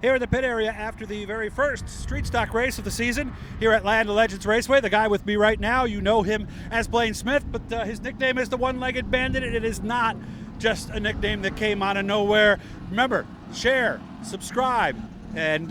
here in the pit area after the very first street stock race of the season here at Land of Legends Raceway. The guy with me right now, you know him as Blane Smith, but his nickname is the One-Legged Bandit, and it is not just a nickname that came out of nowhere. Remember, share, subscribe, and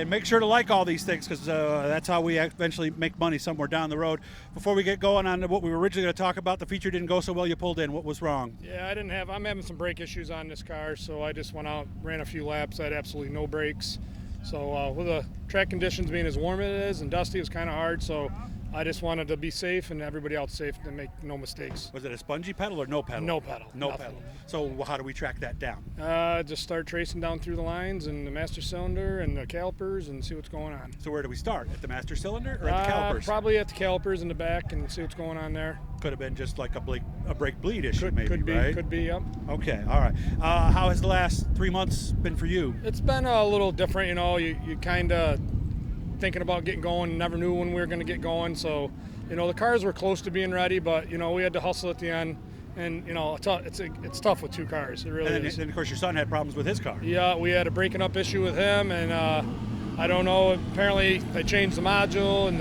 make sure to like all these things, because that's how we eventually make money somewhere down the road. Before we get going on what we were originally going to talk about, the feature didn't go so well. You pulled in. What was wrong? Yeah, I'm having some brake issues on this car, so I just went out, ran a few laps. I had absolutely no brakes. So with the track conditions being as warm as it is and dusty, it was kind of hard. So I just wanted to be safe and everybody else safe and make no mistakes. Was it a spongy pedal or no pedal? No pedal. No nothing. pedal. So how do we track that down? Just start tracing down through the lines and the master cylinder and the calipers and see what's going on. So where do we start? At the master cylinder or at the calipers? Probably at the calipers in the back and see what's going on there. Could have been just like a brake bleed issue, maybe, could be, right? Could be, yep. Okay, all right. How has the last 3 months been for you? It's been a little different, you know. You kind of thinking about getting going, never knew when we were going to get going, so you know, the cars were close to being ready, but, you know, we had to hustle at the end. And, you know, it's tough with two cars. It really is. And, of course, your son had problems with his car. Yeah, we had a breaking up issue with him. And I don't know, apparently they changed the module and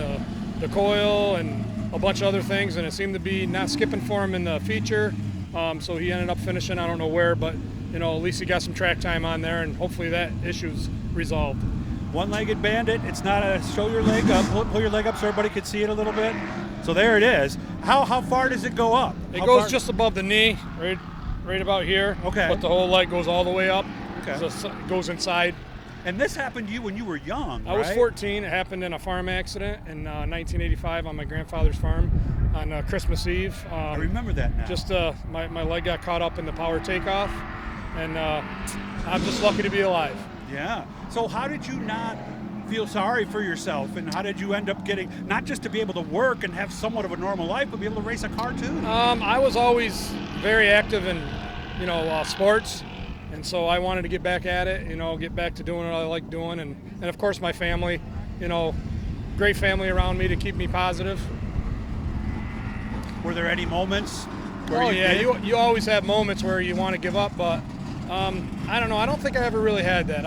the coil and a bunch of other things. And it seemed to be not skipping for him in the feature. So he ended up finishing, I don't know where. But, you know, at least he got some track time on there. And hopefully that issue's resolved. One-Legged Bandit. It's not a show your leg up, pull your leg up so everybody could see it a little bit. So there it is. How far does it go up? It goes just above the knee, right about here. Okay. But the whole leg goes all the way up. Okay. So it goes inside. And this happened to you when you were young, I was 14. It happened in a farm accident in 1985 on my grandfather's farm on Christmas Eve. I remember that now. Just my leg got caught up in the power takeoff, and I'm just lucky to be alive. Yeah. So how did you not feel sorry for yourself, and how did you end up getting, not just to be able to work and have somewhat of a normal life, but be able to race a car too? I was always very active in, you know, sports, and so I wanted to get back at it, you know, get back to doing what I like doing, and of course my family, you know, great family around me to keep me positive. Were there any moments where you always have moments where you want to give up, but I don't know, I don't think I ever really had that.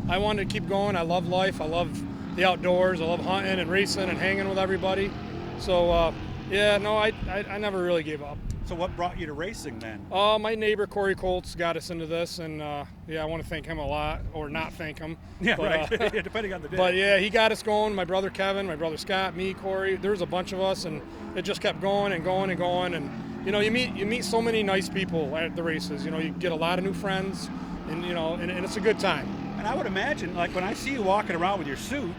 I wanted to keep going. I love life. I love the outdoors. I love hunting and racing and hanging with everybody. So, yeah, no, I never really gave up. So what brought you to racing then? My neighbor, Corey Colts, got us into this, and, yeah, I want to thank him a lot, or not thank him. Yeah, but, right, depending on the day. But, yeah, he got us going. My brother Kevin, my brother Scott, me, Corey. There was a bunch of us, and it just kept going and going and going. And, you know, you meet so many nice people at the races. You know, you get a lot of new friends, and, you know, and it's a good time. And I would imagine, like, when I see you walking around with your suit,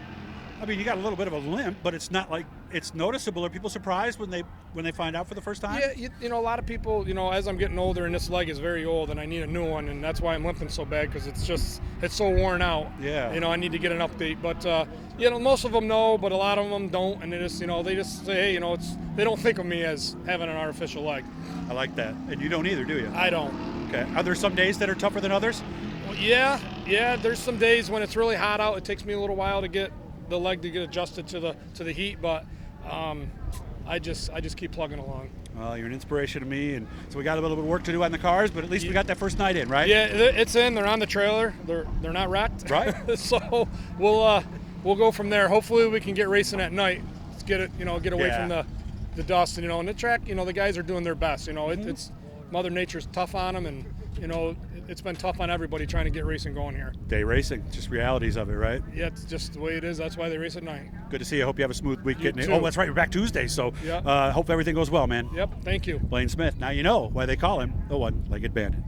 I mean, you got a little bit of a limp, but it's not like it's noticeable. Are people surprised when they find out for the first time? Yeah, you know, a lot of people, you know, as I'm getting older and this leg is very old and I need a new one, and that's why I'm limping so bad, because it's so worn out. Yeah. You know, I need to get an update. But, you know, most of them know, but a lot of them don't, and they just say, hey, you know, they don't think of me as having an artificial leg. I like that. And you don't either, do you? I don't. Okay. Are there some days that are tougher than others? Well, yeah. There's some days when it's really hot out. It takes me a little while to get the leg to get adjusted to the heat, but I just keep plugging along. Well, you're an inspiration to me, and so we got a little bit of work to do on the cars, but at least we got that first night in, right? Yeah, it's in. They're on the trailer. They're not wrecked. Right. So we'll go from there. Hopefully we can get racing at night. Let's get it, you know, get away from the dust, and, you know, and the track. You know, the guys are doing their best. You know, it's Mother Nature's tough on them, and, you know, it's been tough on everybody trying to get racing going here. Day racing, just realities of it, right? Yeah, it's just the way it is. That's why they race at night. Good to see you. Hope you have a smooth week getting too. it. Oh, that's right. We're back Tuesday, so hope everything goes well, man. Yep, thank you. Blane Smith. Now you know why they call him the One-Legged Bandit.